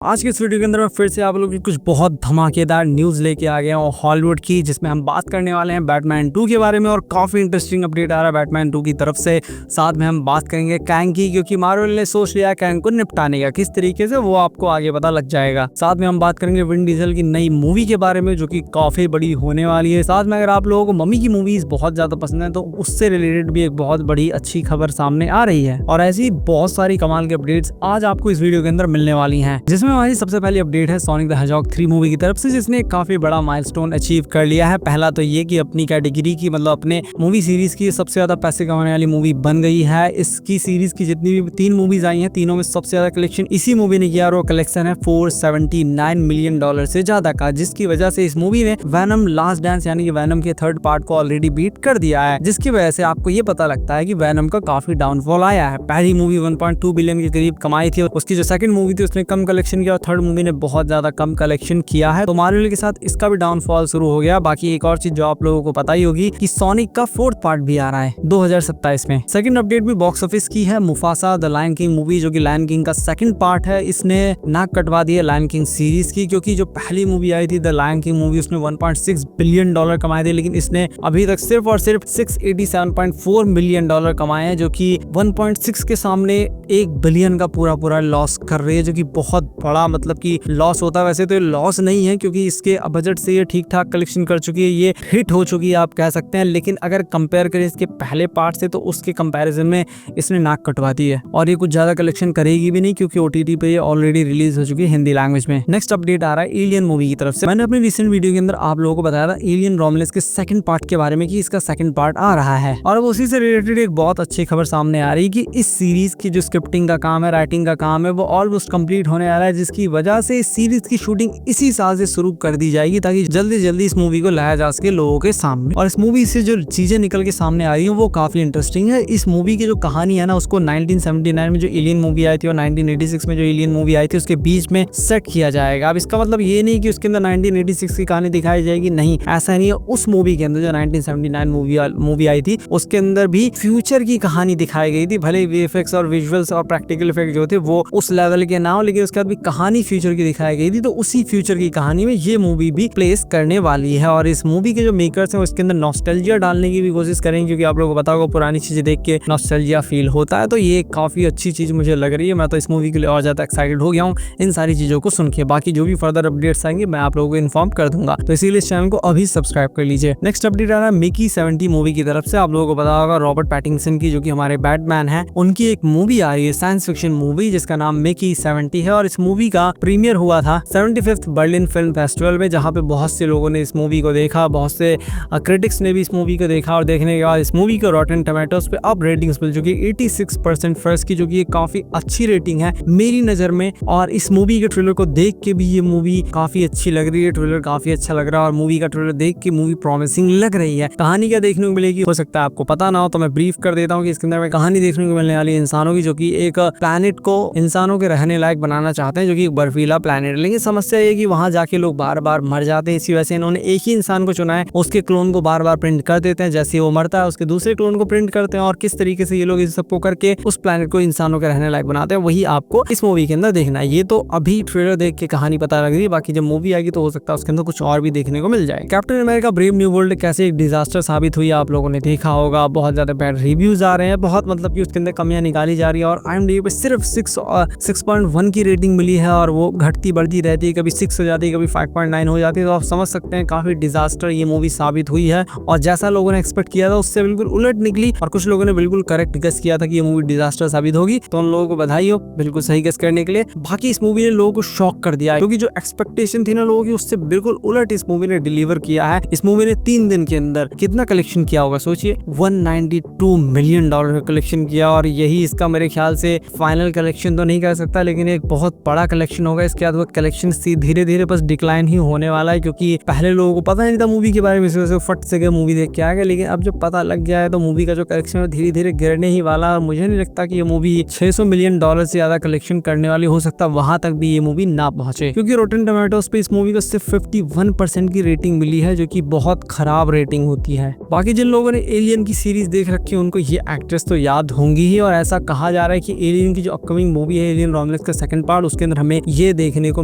आज के इस वीडियो के अंदर मैं फिर से आप लोगों की कुछ बहुत धमाकेदार न्यूज़ लेके आ गया हूँ हॉलीवुड की, जिसमें हम बात करने वाले हैं बैटमैन 2 के बारे में। और काफ़ी इंटरेस्टिंग अपडेट आ रहा है बैटमैन 2 की तरफ से। साथ में हम बात करेंगे कैंग की, क्योंकि मार्वल ने सोच लिया कैंग को निपटाने का, किस तरीके से वो आपको आगे पता लग जाएगा। साथ में हम बात करेंगे विन डीजल की नई मूवी के बारे में, जो कि काफ़ी बड़ी होने वाली है। साथ में अगर आप लोगों को मम्मी की मूवीज़ बहुत ज़्यादा पसंद है तो उससे रिलेटेड भी एक बहुत बड़ी अच्छी खबर सामने आ रही है। और ऐसी बहुत सारी कमाल की अपडेट्स आज आपको इस वीडियो के अंदर मिलने वाली हैं, जिसमें हमारी सबसे पहली अपडेट है सोनिक द हेजहॉग 3 मूवी की तरफ से, जिसने काफी बड़ा माइलस्टोन अचीव कर लिया है। पहला तो ये कि अपनी कैटेगरी की, मतलब अपने मूवी सीरीज की सबसे ज्यादा पैसे कमाने वाली मूवी बन गई है। इसकी सीरीज की जितनी भी 3 मूवीज आई हैं, तीनों में सबसे ज्यादा कलेक्शन इसी मूवी ने किया, और वो कलेक्शन है $479 मिलियन से ज्यादा का, जिसकी वजह से इस मूवी ने वैनम लास्ट डांस यानी कि वैनम के 3rd पार्ट को ऑलरेडी बीट कर दिया है, जिसकी वजह से आपको ये पता लगता है कि वैनम का काफी डाउनफॉल आया है। पहली मूवी 1.2 बिलियन के करीब कमाई थी, उसकी जो सेकंड मूवी थी उसने कम कलेक्शन किया, और थर्ड मूवी ने बहुत ज्यादा कम कलेक्शन किया है। तो मार्वल के साथ इसका भी डाउनफॉल शुरू हो गया। बाकी एक और चीज जो आप लोगों को पता ही होगी कि सोनिक का 4th पार्ट भी आ रहा है 2027 में। सेकंड अपडेट भी बॉक्स ऑफिस की है। Mufasa the lion king movie, जो कि लायन किंग का 2nd पार्ट है, इसने नाक कटवा दी है लायन किंग सीरीज की, क्योंकि जो पहली मूवी आई थी द लायन किंग मूवी, उसने $1.6 बिलियन कमाए थे, लेकिन इसने अभी तक सिर्फ और सिर्फ $687.4 मिलियन कमाए हैं, जो कि 1.6 के सामने 1 बिलियन का पूरा लॉस कर रही है, जो कि बहुत बड़ा मतलब कि लॉस होता है। वैसे तो ये लॉस नहीं है, क्योंकि इसके बजट से ये ठीक ठाक कलेक्शन कर चुकी है, ये हिट हो चुकी है आप कह सकते हैं। लेकिन अगर कंपेयर करें इसके पहले पार्ट से, तो उसके कंपैरिजन में इसने नाक कटवा दी है, और ये कुछ ज्यादा कलेक्शन करेगी भी नहीं, क्योंकि OTT पे ये ऑलरेडी रिलीज हो चुकी है हिंदी लैंग्वेज में। नेक्स्ट अपडेट आ रहा है एलियन मूवी की तरफ से। मैंने अपनी रिसेंट वीडियो के अंदर आप लोगों को बताया था एलियन रोमलेस के 2nd पार्ट के बारे में, कि इसका 2nd पार्ट आ रहा है, और अब उसी से रिलेटेड एक बहुत अच्छी खबर सामने आ रही है कि इस सीरीज की जो स्क्रिप्टिंग का काम है, राइटिंग का काम है, वो ऑलमोस्ट कंप्लीट होने आ रहा है, जिसकी वजह से इस सीरीज की शूटिंग इसी साल से शुरू कर दी जाएगी, ताकि जल्दी जल्दी इस मूवी को लाया जा सके लोगों के सामने। और इस मूवी से जो चीजें निकल के सामने आ रही हैं वो काफी इंटरेस्टिंग है। इस मूवी की जो कहानी है ना, उसको 1979 में जो एलियन मूवी आई थी और 1986 में जो एलियन मूवी आई थी, उसके बीच में सेट किया जाएगा। अब इसका मतलब ये नहीं कि उसके अंदर 1986 की कहानी दिखाई जाएगी, नहीं, ऐसा नहीं है। उस मूवी के अंदर जो 1979 मूवी आई थी, उसके अंदर भी फ्यूचर की कहानी दिखाई गई थी। भले VFX और विजुअल्स और प्रैक्टिकल इफेक्ट जो थे वो उस लेवल के ना हो, लेकिन उसके बाद भी कहानी फ्यूचर की दिखाई गई थी। तो उसी फ्यूचर की कहानी में ये मूवी भी प्लेस करने वाली है, और इस मूवी के जो मेकर्स हैं उसके अंदर नॉस्टैल्जिया डालने की भी कोशिश करेंगे, क्योंकि आप लोगों को पता होगा पुरानी चीजें देख के नॉस्टैल्जिया फील होता है। तो ये काफी अच्छी चीज मुझे लग रही है। मैं तो इस मूवी के लिए और ज्यादा एक्साइटेड हो गया हूँ इन सारी चीजों को सुन के। बाकी जो भी फर्दर अपडेट्स आएंगे मैं आप लोगों को इन्फॉर्म कर दूंगा, तो इसीलिए इस चैनल को अभी सब्सक्राइब कर लीजिए। नेक्स्ट अपडेट आ रहा है मिकी 70 मूवी की तरफ से। आप लोगों को पता होगा रॉबर्ट पैटिंसन की, जो कि हमारे बैटमैन है, उनकी एक मूवी आ रही है, साइंस फिक्शन मूवी, जिसका नाम मिकी 70 है। और इस मूवी का प्रीमियर हुआ था 75th बर्लिन फिल्म फेस्टिवल में, जहाँ पे बहुत से लोगों ने इस मूवी को देखा, बहुत से क्रिटिक्स ने भी इस मूवी को देखा, और देखने के बाद इस मूवी को रॉटेन टोमेटोज पे अब रेटिंग्स मिल चुकी है 86% फर्स्ट की, जो कि काफी अच्छी रेटिंग है मेरी नजर में। और इस मूवी के ट्रेलर को देख के भी ये मूवी काफी अच्छी लग रही है, ट्रेलर काफी अच्छा लग रहा है, और मूवी का ट्रेलर देख के मूवी प्रॉमिसिंग लग रही है। कहानी क्या देखने को मिलेगी हो सकता है आपको पता ना हो, तो मैं ब्रीफ कर देता हूँ कि इसके अंदर में कहानी देखने को मिलने वाली है इंसानों की, जो कि एक प्लैनेट को इंसानों के रहने लायक बनाना चाहते हैं, जो कि एक बर्फीला प्लैनेट। लेकिन समस्या ये कि वहां जाके लोग बार बार मर जाते हैं, इसी वजह से इन्होंने एक ही इंसान को चुना है, उसके क्लोन को बार बार प्रिंट कर देते हैं, जैसे वो मरता है उसके दूसरे क्लोन को प्रिंट करते हैं, और किस तरीके से ये लोग इस सबको करके उस प्लैनेट को इंसानों के रहने लायक बनाते हैं, वही आपको इस मूवी के अंदर देखना है। ये तो अभी ट्रेलर देख के कहानी पता लग रही है, बाकी जब मूवी आएगी तो हो सकता है उसके अंदर कुछ और भी देखने को मिल जाए। Captain America brave new world कैसे एक डिजास्टर साबित हुई, आप लोगों ने देखा होगा। बहुत ज्यादा बैड रिव्यूज आ रहे हैं, बहुत मतलब कि उसके अंदर कमियां निकाली जा रही है, और IMDb पे सिर्फ 6.1 की रेटिंग मिली है, और वो घटती बढ़ती रहती है, कभी 6 हो जाती है, कभी 5.9 हो जाती है। तो आप समझ सकते हैं काफी डिजास्टर ये मूवी साबित हुई है, और जैसा लोगों ने एक्सपेक्ट किया था उससे बिल्कुल उलट निकली, और कुछ लोगों ने बिल्कुल करेक्ट गेस किया था कि ये मूवी डिजास्टर साबित होगी, तो उन लोगों को बधाई हो बिल्कुल सही गेस करने के लिए। बाकी इस मूवी ने लोगों को शॉक कर दिया है, क्योंकि जो एक्सपेक्टेशन थी ना लोगों की, उससे बिल्कुल उलट इस मूवी ने डिलीवर किया है। इस मूवी ने 3 दिन के अंदर कितना कलेक्शन किया होगा सोचिए, $192 मिलियन का कलेक्शन किया, और यही इसका मेरे ख्याल से फाइनल कलेक्शन तो नहीं कह सकता, लेकिन एक बहुत बड़ा कलेक्शन होगा। इसके बाद वो कलेक्शन धीरे धीरे बस डिक्लाइन ही होने वाला है, क्योंकि पहले लोगों को पता नहीं था मूवी के बारे में, इस वजह से फट से गए मूवी देख के आ गए। लेकिन अब जब पता लग गया है तो मूवी का जो कलेक्शन है धीरे धीरे गिरने ही वाला। मुझे नहीं लगता कि ये मूवी $600 मिलियन से ज्यादा कलेक्शन करने वाली, हो सकता वहां तक भी ये मूवी ना पहुंचे, क्योंकि रॉटेन टोमेटोज पे इस मूवी को सिर्फ 51% की रेटिंग मिली है, जो कि बहुत खराब रेटिंग होती है। बाकी जिन लोगों ने एलियन की सीरीज देख रखी है उनको ये एक्ट्रेस तो याद होंगी ही, और ऐसा कहा जा रहा है कि एलियन की जो अपकमिंग मूवी है एलियन रोमलेस का 2nd पार्ट, उसके अंदर हमें ये देखने को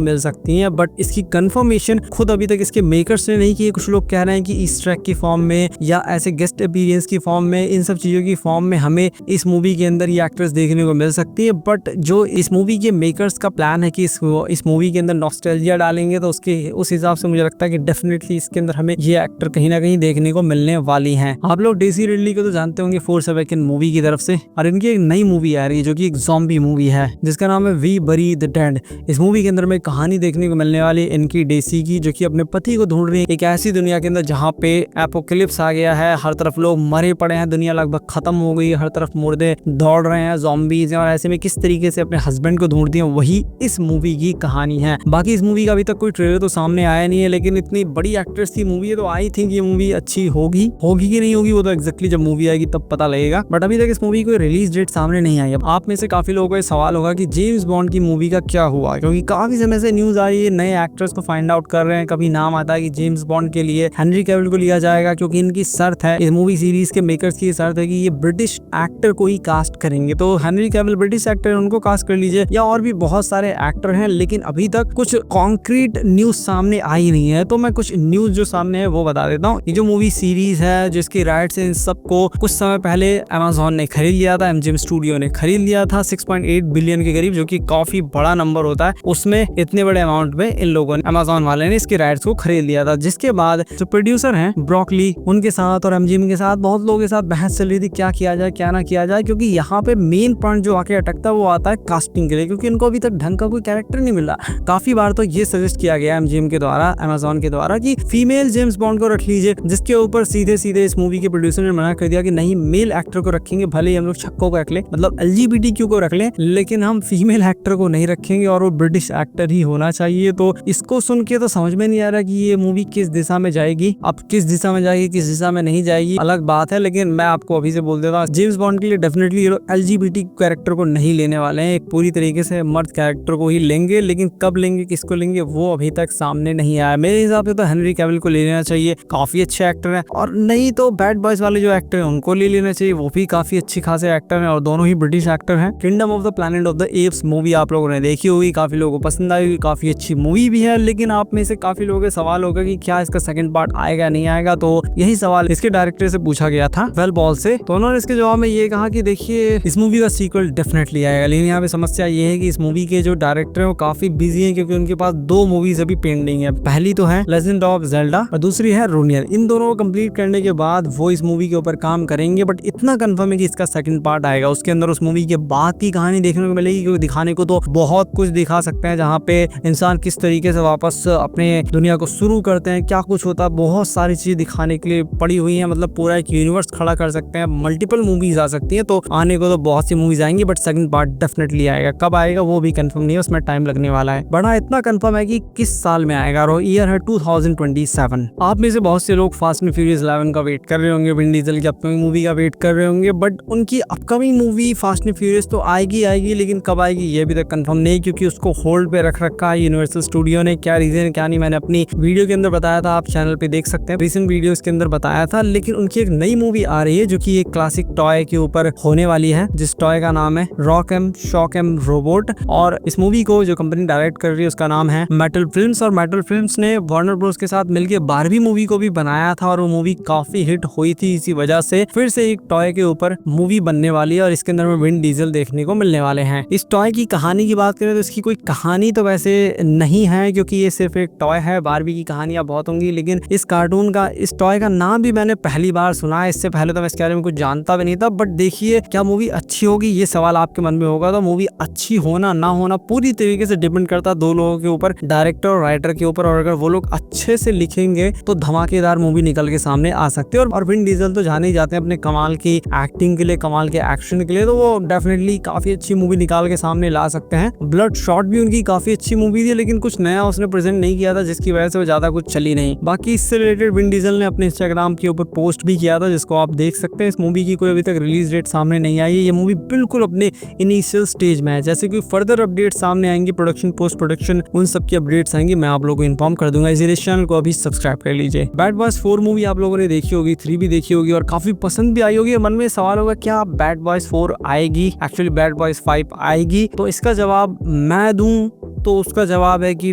मिल सकती हैं, बट इसकी कंफर्मेशन खुद अभी तक इसके मेकर्स ने नहीं की है। कुछ लोग कह रहे हैं कि ईस्टर एग की फॉर्म में या ऐसे गेस्ट अपीयरेंस की फॉर्म में, इन सब चीजों की फॉर्म में हमें इस मूवी के अंदर ये एक्ट्रेस देखने को मिल सकती है। बट जो इस मूवी के मेकर्स का प्लान है कि इस मूवी के अंदर नॉस्टैल्जिया डालेंगे, तो उस हिसाब से मुझे लगता है कि डेफिनेटली इसके अंदर हमें ये एक्टर कहीं ना कहीं देखने को मिलने वाली हैं। आप लोग डेसी रिडली को तो जानते होंगे फोर्स अवेकन मूवी की तरफ से, और इनकी एक नई मूवी आ रही है जो कि एक ज़ॉम्बी मूवी है जिसका नाम है वी बरी द डेड। इस मूवी के अंदर में कहानी देखने को मिलने वाली है इनकी डेसी की, जो कि अपने पति को ढूंढ रही है एक ऐसी दुनिया के अंदर जहाँ पे एपोकलिप्स आ गया है, हर तरफ लोग मरे पड़े हैं, दुनिया लगभग खत्म हो गई, हर तरफ मुर्दे दौड़ रहे हैं, ज़ॉम्बीज़ हैं, और ऐसे में किस तरीके से अपने हस्बैंड को ढूंढती है, वही इस मूवी की कहानी है। बाकी इस मूवी का अभी तक कोई ट्रेलर तो सामने आया नहीं है, लेकिन इतनी बड़ी एक्ट्रेस की मूवी है तो आई थिंक ये मूवी अच्छी होगी कि नहीं होगी वो तो एग्जैक्टली जब मूवी आएगी तब पता लगेगा। बट अभी तक इस मूवी की रिलीज डेट सामने नहीं आई है। आप में से काफी लोगों को सवाल होगा कि जेम्स बॉन्ड की मूवी का क्या हुआ, क्योंकि काफी समय से न्यूज आ रही है, नए एक्टर्स को फाइंड आउट कर रहे हैं। कभी नाम आता है कि जेम्स बॉन्ड के लिए हेनरी कैविल को लिया जाएगा, क्योंकि इनकी शर्त है, इस मूवी सीरीज के मेकर्स की शर्त है कि ये ब्रिटिश एक्टर को ही कास्ट करेंगे। तो हेनरी कैविल ब्रिटिश एक्टर है, उनको कास्ट कर लीजिए, या और भी बहुत सारे एक्टर हैं, लेकिन अभी तक कुछ कॉन्क्रीट न्यूज सामने आई नहीं है। तो मैं कुछ न्यूज जो सामने है वो बता देता हूँ। ये जो मूवी सीरीज है जिसकी राइट्स इन सबको कुछ समय पहले अमेज़न ने खरीद लिया था, एमजीएम स्टूडियो ने खरीद लिया था 6.8 बिलियन के करीब, जो कि काफी बड़ा नंबर होता है। उसमें इतने बड़े अमाउंट में इन लोगों ने, अमेज़न वाले ने इसके राइट्स को खरीद लिया था। जिसके बाद जो प्रोड्यूसर हैं ब्रोकली, उनके साथ और एमजीएम के साथ बहुत लोगों के साथ बहस चल रही थी क्या किया जाए क्या ना किया जाए, क्योंकि यहाँ पे मेन पॉइंट जो आके अटकता है वो आता है कास्टिंग के लिए, क्योंकि इनको अभी तक ढंग का कोई कैरेक्टर नहीं मिला। काफी बार तो ये सजेस्ट किया गया एमजीएम के द्वारा, अमेज़न के द्वारा, कि फीमेल जेम्स बॉन्ड को रख लीजिए, जिसके ऊपर सीधे सीधे इस मूवी के प्रोड्यूसर ने मना कर दिया कि नहीं, मेल एक्टर को रखेंगे, भले ही हम लोग छक्कों को रख ले, मतलब एलजीबीटीक्यू को रख लें, लेकिन हम फीमेल एक्टर को नहीं रखेंगे और वो ब्रिटिश एक्टर ही होना चाहिए। तो इसको सुन के तो समझ में नहीं आ रहा कि ये मूवी किस दिशा में जाएगी। अब किस दिशा में जाएगी किस दिशा में नहीं जाएगी अलग बात है, लेकिन मैं आपको अभी से बोल देता हूँ, जेम्स बॉन्ड के लिए डेफिनेटली ये लोग एलजीबीटी कैरेक्टर को नहीं लेने वाले हैं, एक पूरी तरीके से मर्द कैरेक्टर को ही लेंगे। लेकिन कब लेंगे, किसको लेंगे, वो अभी तक सामने नहीं आया। मेरे हिसाब से तो हेनरी कैविल को ले लेना चाहिए, काफी अच्छे एक्टर हैं, और नहीं तो बैड बॉयज वाले जो एक्टर हैं उनको ले लेना चाहिए, वो भी काफी अच्छी खासे एक्टर हैं, और दोनों ही ब्रिटिश एक्टर हैं। Kingdom of the planet of the apps movie आप लोगों ने देखी होगी, काफी लोगों को पसंद आई, काफी अच्छी मूवी भी है। लेकिन आप में से काफी लोगों के सवाल होगा कि क्या इसका सेकंड पार्ट आएगा नहीं आएगा, तो यही सवाल इसके डायरेक्टर से पूछा गया था वेल बॉल से, तो उन्होंने इसके जवाब में ये कहा कि देखिए इस मूवी का सीक्वल डेफिनेटली आएगा, लेकिन यहाँ पे समस्या ये है कि इस मूवी के जो डायरेक्टर है वो काफी बिजी हैं, क्योंकि उनके पास 2 मूवीज अभी पेंडिंग है। पहली तो है लेजेंड ऑफ ज़ेल्डा और दूसरी है रोनियर। इन दोनों को कंप्लीट करने के बाद वो इस मूवी के ऊपर काम करेंगे। बट इतना कंफर्म है कि इसका सेकंड पार्ट आएगा, उसके अंदर उस मूवी के बाद की कहानी देखने को मिलेगी, क्योंकि दिखाने को तो बहुत कुछ दिखा सकते हैं, जहाँ पे इंसान किस तरीके से वापस अपने दुनिया को शुरू करते हैं, क्या कुछ होता है, बहुत सारी चीज दिखाने के लिए पड़ी हुई है। मतलब पूरा एक यूनिवर्स खड़ा कर सकते हैं, मल्टीपल मूवीज आ सकती है। तो आने को तो बहुत सी मूवीज आएंगी, बट सेकंड पार्ट डेफिनेटली आएगा। कब आएगा वो भी कंफर्म नहीं है, उसमें टाइम लगने वाला है। बड़ा इतना कंफर्म है कि किस साल में आएगा, और ईयर है 2027। आप में से बहुत से लोग फास्ट एंड फ्यूरियस 11 का वेट कर रहे होंगे, विन डीजल की अपकमिंग मूवी का वेट कर रहे होंगे, बट उनकी upcoming movie fast and furious तो आएगी, लेकिन कब आएगी ये अभी तक कंफर्म नहीं, क्योंकि उसको होल्ड पे रख रखा है यूनिवर्सल स्टूडियो ने। क्या रीजन क्या नहीं, मैंने अपनी वीडियो के अंदर बताया था, आप चैनल पे देख सकते हैं, रिसेंट वीडियोस के अंदर बताया था। लेकिन उनकी एक नई मूवी आ रही है जो कि एक क्लासिक टॉय के ऊपर होने वाली है, जिस टॉय का नाम है रॉकएम शॉकएम रोबोट, और इस मूवी को जो कंपनी डायरेक्ट कर रही है उसका नाम है मेटल फिल्म्स। और मेटल फिल्म्स ने वार्नर ब्रोस के साथ मिलकर बारहवीं मूवी को भी बनाया था, और वो मूवी काफी हिट हुई थी। इसी वजह से फिर से एक टॉय के ऊपर मूवी बनने वाली है, और इसके अंदर में विन डीजल देखने को मिलने वाले हैं। इस टॉय की कहानी की बात करें तो इसकी कोई कहानी तो वैसे नहीं है, क्योंकि ये सिर्फ एक टॉय है। बारबी की कहानियां बहुत होंगी, लेकिन इस कार्टून का, इस टॉय का नाम भी मैंने पहली बार सुना है। इससे पहले तो मैं इसके बारे में कुछ जानता भी नहीं था। बट देखिए, क्या मूवी अच्छी होगी, ये सवाल आपके मन में होगा। तो मूवी अच्छी होना ना होना पूरी तरीके से डिपेंड करता है 2 लोगों के ऊपर, डायरेक्टर और राइटर के ऊपर। और अगर वो लोग अच्छे से लिखेंगे तो धमाकेदार मूवी निकल के सामने आ सकती है। और विन डीजल तो जाने ही जाते हैं अपने कमाल की एक्टिंग के लिए, कमाल के एक्शन के लिए, तो वो डेफिनेटली काफी अच्छी मूवी निकाल के सामने ला सकते हैं। ब्लड शॉट भी उनकी काफी अच्छी मूवी थी, लेकिन कुछ नया उसने प्रेजेंट नहीं किया था, जिसकी वजह से वो ज्यादा कुछ चली नहीं। बाकी इससे रिलेटेड विन डीजल ने अपने इंस्टाग्राम के ऊपर पोस्ट भी किया था, जिसको आप देख सकते हैं। इस मूवी की कोई अभी तक रिलीज डेट सामने नहीं आई है, ये मूवी बिल्कुल अपने इनिशियल स्टेज में है। जैसे कोई फर्दर अपडेट सामने आएंगे, प्रोडक्शन पोस्ट प्रोडक्शन उन सब की अपडेट्स आएंगी, मैं आप लोगों को इन्फॉर्म कर दूंगा। इस चैनल को अभी सब्सक्राइब कर लीजिए। बैड बॉयज 4 मूवी आप लोगों ने देखी होगी, 3 भी देखी होगी और काफी पसंद भी आई होगी। मन में सवाल होगा क्या बैड बॉयज 4 आएगी, एक्चुअली बैड बॉयज 5 आएगी? तो इसका जवाब मैं दूं तो उसका जवाब है कि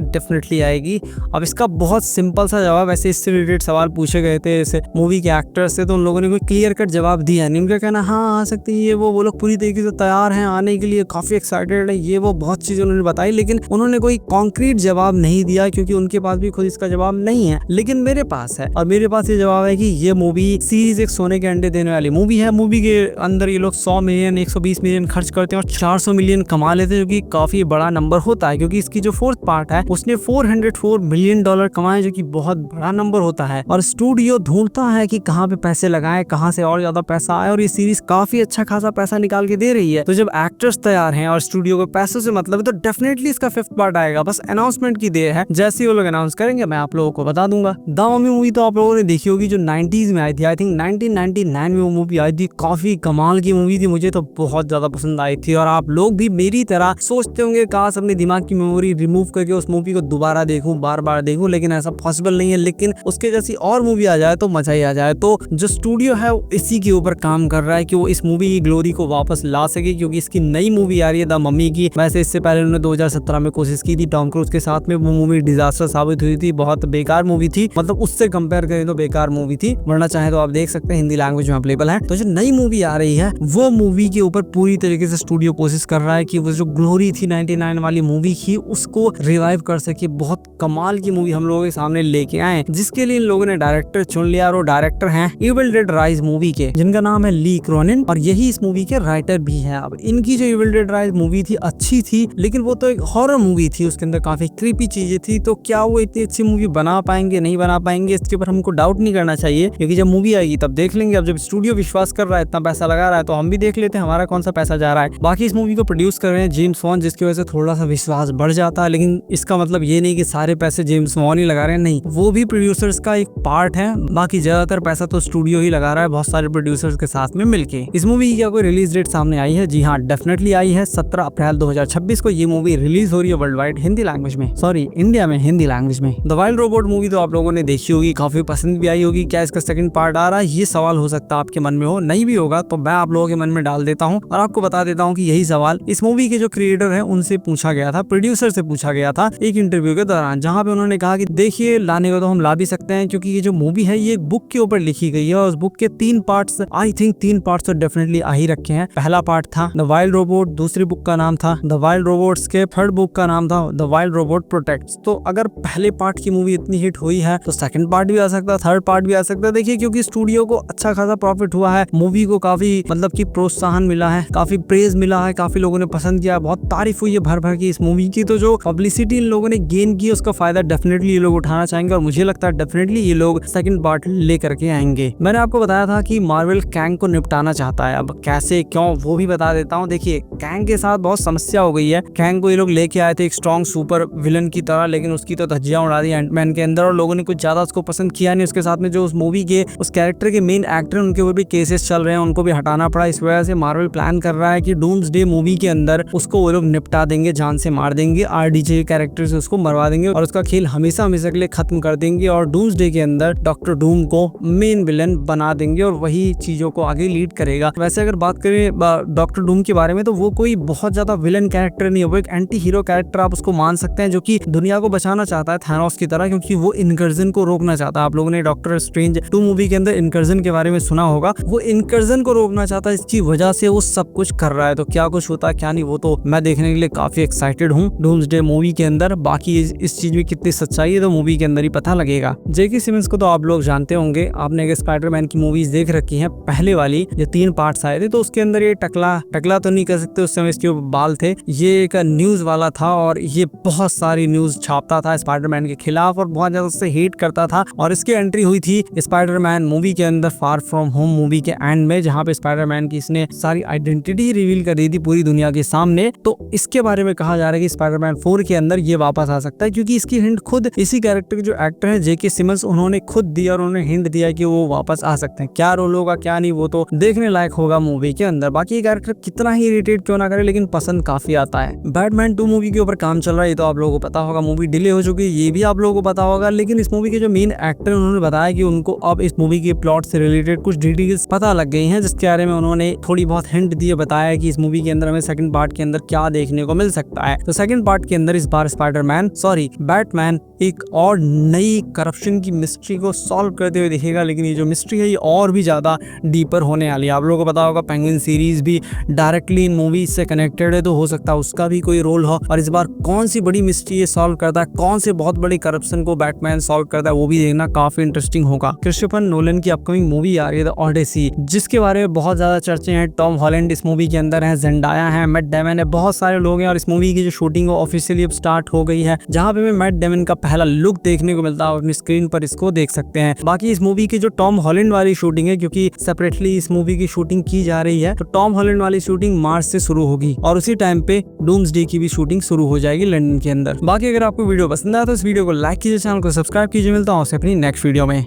डेफिनेटली आएगी। अब इसका बहुत सिंपल सा जवाब, ऐसे इससे रिलेटेड सवाल पूछे गए थे ऐसे मूवी के एक्टर्स से, तो उन लोगों ने कोई क्लियर कट जवाब दिया नहीं। उनका कहना हाँ आ सकती है ये वो लोग पूरी तरीके से तैयार हैं आने के लिए, काफ़ी एक्साइटेड है, ये वो बहुत चीज़ें उन्होंने बताई, लेकिन उन्होंने कोई कॉन्क्रीट जवाब नहीं दिया क्योंकि उनके पास भी खुद इसका जवाब नहीं है। लेकिन मेरे पास है, और मेरे पास ये जवाब है कि ये मूवी सीरीज एक सोने के अंडे देने वाली मूवी है। मूवी के अंदर ये लोग 100 मिलियन 120 मिलियन खर्च करते हैं और 400 मिलियन कमा लेते हैं, जो कि काफी बड़ा नंबर होता है क्योंकि इसकी जो फोर्थ पार्ट है उसने $404 मिलियन कमाए, जो कि बहुत बड़ा नंबर होता है। और स्टूडियो ढूंढता है कि कहाँ पे पैसे लगाए, कहाँ से और ज्यादा पैसा आए, और ये सीरीज काफी अच्छा खासा पैसा निकाल के दे रही है। तो जब एक्टर्स तैयार हैं और स्टूडियो को पैसों से मतलब है, तो डेफिनेटली इसका 5th पार्ट आएगा। बस अनाउंसमेंट की देर है, जैसे ही वो लोग अनाउंस करेंगे मैं आप लोगों को बता दूंगा। द मम्मी मूवी तो आप लोगों ने देखी होगी, जो 90s में आई थी, आई थिंक 1999 में वो मूवी आई थी। काफी कमाल की मूवी थी, मुझे तो बहुत ज्यादा पसंद आई थी। और आप लोग भी मेरी तरह सोचते होंगे काश अपने दिमाग की मेमोरी रिमूव करके उस मूवी को दोबारा देखूं, बार बार देखूं, लेकिन ऐसा पॉसिबल नहीं है। लेकिन उसके जैसी और मूवी आ जाए तो मजा ही आ जाए। तो जो स्टूडियो है इसी के ऊपर काम कर रहा है कि वो इस मूवी की ग्लोरी को वापस ला सके, क्योंकि इसकी नई मूवी आ रही है द मम्मी की। वैसे इससे पहले उन्होंने 2017 में कोशिश की थी टॉम क्रूज के साथ में, वो मूवी डिजास्टर साबित हुई थी, बहुत बेकार मूवी थी, मतलब उससे कंपेयर करें तो बेकार मूवी थी, वरना चाहे तो आप देख सकते हैं हिंदी लैंग्वेज में अवेलेबल है। तो जो नई मूवी आ रही है वो मूवी के ऊपर पूरी तरीके से स्टूडियो कोशिश कर रहा है कि वो जो ग्लोरी थी 99 वाली मूवी की उसको रिवाइव कर सके। बहुत कमाल की मूवी हम लोगों के सामने लेके आए, जिसके लिए इन लोगों ने डायरेक्टर चुन लिया, और वो डायरेक्टर हैं इविल डेड राइज मूवी के, जिनका नाम है ली क्रोनिन, और यही इस मूवी के राइटर भी है। अब इनकी जो इविल डेड राइज मूवी थी अच्छी थी, लेकिन वो तो एक हॉरर मूवी थी, उसके अंदर काफी क्रीपी चीजें थी। तो क्या वो इतनी अच्छी मूवी बना पाएंगे नहीं बना पाएंगे, इसके ऊपर हमको डाउट नहीं करना चाहिए, क्योंकि जब मूवी आएगी तब देख लेंगे। अब जब स्टूडियो विश्वास कर रहा है, इतना पैसा लगा रहा है, तो हम भी देख लेते हैं हमारा कौन सा पैसा जा रहा है। बाकी इस मूवी को प्रोड्यूस कर रहे हैं जेम्स वॉन, जिसकी वजह से थोड़ा सा विश्वास बढ़ जाता है, लेकिन इसका मतलब ये नहीं कि सारे पैसे जेम्स वॉन ही लगा रहे हैं, नहीं, वो भी प्रोड्यूसर्स का एक पार्ट है। बाकी ज्यादातर पैसा तो स्टूडियो ही लगा रहा है, बहुत सारे प्रोड्यूसर्स के साथ में मिलके। इस मूवी की क्या कोई रिलीज डेट सामने आई है? जी हाँ, डेफिनेटली आई है। 17 अप्रैल 2026 को ये मूवी रिलीज हो रही है वर्ल्ड वाइड हिंदी लैंग्वेज में, सॉरी इंडिया में हिंदी लैंग्वेज में। द वाइल्ड रोबोट मूवी तो आप लोगों ने देखी होगी, काफी पसंद भी आई होगी। क्या इसका सेकंड पार्ट आ रहा है, ये सवाल हो सकता है आपके मन में हो, नहीं भी होगा तो मैं आप लोगों के मन में डाल देता हूँ और आपको बता देता हूँ कि यही सवाल इस मूवी के जो क्रिएटर है उनसे पूछा गया था, प्रोड्यूसर से पूछा गया था एक इंटरव्यू के दौरान, जहाँ पे उन्होंने कहा कि देखिए लाने को तो हम ला भी सकते हैं, क्योंकि ये जो मूवी है ये एक बुक के ऊपर लिखी गई है, और उस बुक के 3 पार्ट्स, आई थिंक 3 पार्ट्स तो डेफिनेटली आ ही रखे हैं। पहला पार्ट था द वाइल्ड रोबोट, दूसरी बुक का नाम था the wild robot escape, third book का नाम था द वाइल्ड रोबोट प्रोटेक्ट्स। तो अगर पहले पार्ट की मूवी इतनी हिट हुई है तो सेकंड पार्ट भी आ सकता है, थर्ड पार्ट भी आ सकता है। देखिए क्योंकि स्टूडियो को अच्छा खासा प्रॉफिट हुआ है, मूवी को काफी मतलब कि प्रोत्साहन मिला है, काफी प्रेज मिला है, काफी लोगों ने पसंद किया, बहुत तारीफ हुई है भर भर की इस मूवी की। तो जो पब्लिसिटी इन लोगों ने गेन की उसका फायदा डेफिनेटली ये लोग उठाना चाहेंगे, और मुझे लगता है डेफिनेटली ये लोग सेकंड पार्ट लेकर के आएंगे। मैंने आपको बताया था कि मार्वल कैंग को निपटाना चाहता है, अब कैसे क्यों वो भी बता देता हूँ। देखिए कैंग के साथ बहुत समस्या हो गई है। कैंग को ये लोग लेके आए थे एक स्ट्रॉन्ग सुपर विलन की तरह, लेकिन उसकी तो धज्जियां उड़ा दी एंटमैन के अंदर, और लोगों ने कुछ ज्यादा उसको पसंद किया नहीं। उसके साथ में जो उस मूवी के उस कैरेक्टर के मेन एक्टर उनके ऊपर भी केसेस चल रहे हैं, उनको भी हटाना पड़ा। इस वजह से मार्वल प्लान कर रहा है कि डूम्सडे मूवी के अंदर उसको वो लोग निपटा देंगे, जान से मार देंगे, आरडीजे कैरेक्टर से उसको मरवा देंगे और उसका खेल हमेशा हमेशा के लिए खत्म कर देंगे, और डूम्सडे के अंदर डॉक्टर डूम को मेन विलन बना देंगे और वही चीजों को आगे लीड करेगा। वैसे अगर बात करें डॉक्टर डूम के बारे में, तो वो कोई बहुत ज्यादा विलन कैरेक्टर नहीं है, वो एक एंटी हीरो कैरेक्टर आप उसको मान सकते हैं, जो कि दुनिया को बचाना चाहता है थैनोस की तरह, क्योंकि वो इनकर्जन को रोकना चाहता है। आप लोगों ने डॉक्टर स्ट्रेंज 2 मूवी के अंदर इनकर्जन के बारे में सुना होगा, वो इनकर्जन को रोकना चाहता है, इसकी वजह से वो सब कुछ कर रहा है। तो क्या कुछ होता है क्या नहीं, वो तो मैं देखने के लिए काफी एक्साइटेड हूँ डूम्सडे मूवी के अंदर। बाकी इस चीज में कितनी सच्चाई है तो मूवी के अंदर ही पता लगेगा। जेके सिमंस को तो आप लोग जानते होंगे, आपने अगर स्पाइडरमैन की मूवीज देख रखी हैं, पहले वाली जो 3 पार्ट्स आए थे, तो उसके अंदर ये टकला तो नहीं कह सकते, उस समय इसके बाल थे, ये एक न्यूज वाला था और ये बहुत सारी न्यूज छापता था स्पाइडरमैन के खिलाफ और बहुत ज्यादा उससे हेट करता था। और इसकी एंट्री हुई थी स्पाइडरमैन मूवी के अंदर फार फ्रॉम होम मूवी के एंड में, जहाँ पे स्पाइडरमैन की इसने सारी आइडेंटिटी रिवील कर दी थी पूरी दुनिया के सामने। तो इसके बारे में कहा जा रहा है कि स्पाइडरमैन 4 के अंदर ये वापस आ सकता है, क्योंकि इसकी हिंट खुद इसी कैरेक्टर के जो एक्टर है जेके सिमंस, उन्होंने खुद दिया और उन्होंने हिंट दिया कि वो वापस आ सकते हैं। क्या रोल होगा क्या नहीं वो तो देखने लायक होगा मूवी के अंदर। बाकी ये कैरेक्टर कितना ही इरिटेट क्यों ना करे, लेकिन पसंद काफी आता है। बैटमैन 2 मूवी के ऊपर काम चल रहा है, ये तो आप लोगों को पता होगा, मूवी डिले हो चुकी है ये भी आप लोगों को पता होगा। लेकिन इस मूवी के जो मेन एक्टर उन्होंने बताया कि उनको अब इस मूवी के प्लॉट से रिलेटेड कुछ डिटेल्स पता लग गई हैं, जिसके बारे में उन्होंने थोड़ी बहुत हिंट दिए, बताया कि इस मूवी के अंदर हमें सेकंड पार्ट के अंदर क्या देखने को को मिल सकता है। तो सेकंड पार्ट के अंदर इस बार बैटमैन एक और नई करप्शन की मिस्ट्री को सॉल्व करते हुए दिखेगा, लेकिन ये जो मिस्ट्री है ये और भी ज़्यादा डीपर होने वाली है। आप लोगों को पता होगा पेंगुइन सीरीज भी डायरेक्टली इन मूवीज से कनेक्टेड है, तो हो सकता है उसका भी कोई रोल हो। और इस बार कौन सी बड़ी मिस्ट्री ये सॉल्व करता है, कौन से बहुत बड़ी करप्शन को बैटमैन सॉल्व करता है, वो भी देखना काफी इंटरेस्टिंग होगा। क्रिस्टोफर नोलन की अपकमिंग मूवी आ रही है द ओडिसी, जिसके बारे में बहुत ज्यादा चर्चे हैं। टॉम हॉलैंड इस मूवी के अंदर है, जेंडाया है, मैट डेमन है, बहुत सारे लोग हैं। और इस मूवी की जो शूटिंग ऑफिशियली अब स्टार्ट हो गई है, जहां पे हमें मैट डेमन का पहला लुक देखने को मिलता है। अपनी स्क्रीन पर इसको देख सकते हैं। बाकी इस मूवी की जो टॉम हॉलैंड वाली शूटिंग है, क्योंकि सेपरेटली इस मूवी की शूटिंग की जा रही है, तो टॉम हॉलैंड वाली शूटिंग मार्च से शुरू होगी और उसी टाइम पे डूम्सडे की भी शूटिंग शुरू हो जाएगी लंदन के अंदर। बाकी अगर आपको वीडियो पसंद आया तो इस वीडियो को लाइक कीजिए, चैनल को सब्सक्राइब कीजिए। मिलता हूं आपसे अपनी नेक्स्ट वीडियो में।